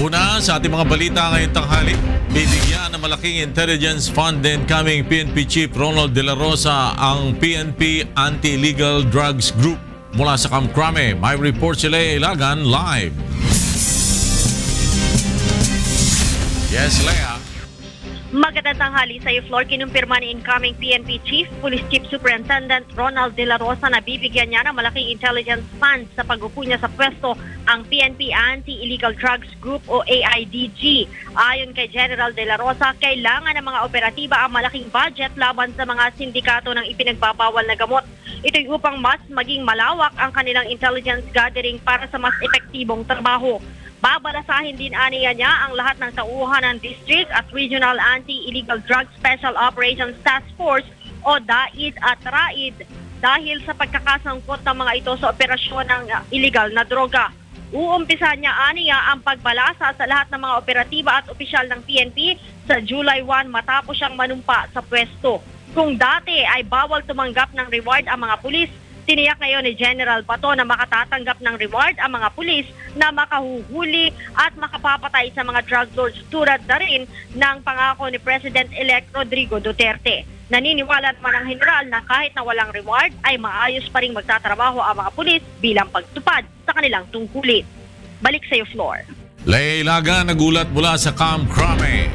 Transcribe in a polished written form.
Una sa ating mga balita ngayong tanghali, bibigyan ng malaking intelligence fund din coming PNP Chief Ronald De La Rosa ang PNP Anti-Illegal Drugs Group. Mula sa Kamkrame, may report si Lea Ilagan live. Yes, Lea. Magandang tanghali sa iyo, Flor. Kinumpirma ni incoming PNP Chief, Police Chief Superintendent Ronald De La Rosa na bibigyan niya ng malaking intelligence fund sa pag-upo niya sa pwesto ang PNP Anti-Illegal Drugs Group o AIDG. Ayon kay General De La Rosa, kailangan ng mga operatiba ang malaking budget laban sa mga sindikato ng ipinagbabawal na gamot. Ito'y upang mas maging malawak ang kanilang intelligence gathering para sa mas epektibong trabaho. Babalasahin din aniya niya ang lahat ng tauhan ng District at Regional Anti-Illegal Drug Special Operations Task Force o DAID at RAID dahil sa pagkakasangkot ng mga ito sa operasyon ng illegal na droga. Uumpisan niya aniya ang pagbalasa sa lahat ng mga operatiba at opisyal ng PNP sa July 1 matapos siyang manumpa sa pwesto. Kung dati ay bawal tumanggap ng reward ang mga pulis, tiniyak ngayon ni General Bato na makatatanggap ng reward ang mga pulis na makahuhuli at makapapatay sa mga drug lords tulad na rin ng pangako ni President-elect Rodrigo Duterte. Naniniwala naman ang general na kahit na walang reward ay maayos pa rin magtatrabaho ang mga pulis bilang pagtupad sa kanilang tungkulin. Balik sa iyo, Flor. Lea Ilagan nagulat mula sa Kamkrame.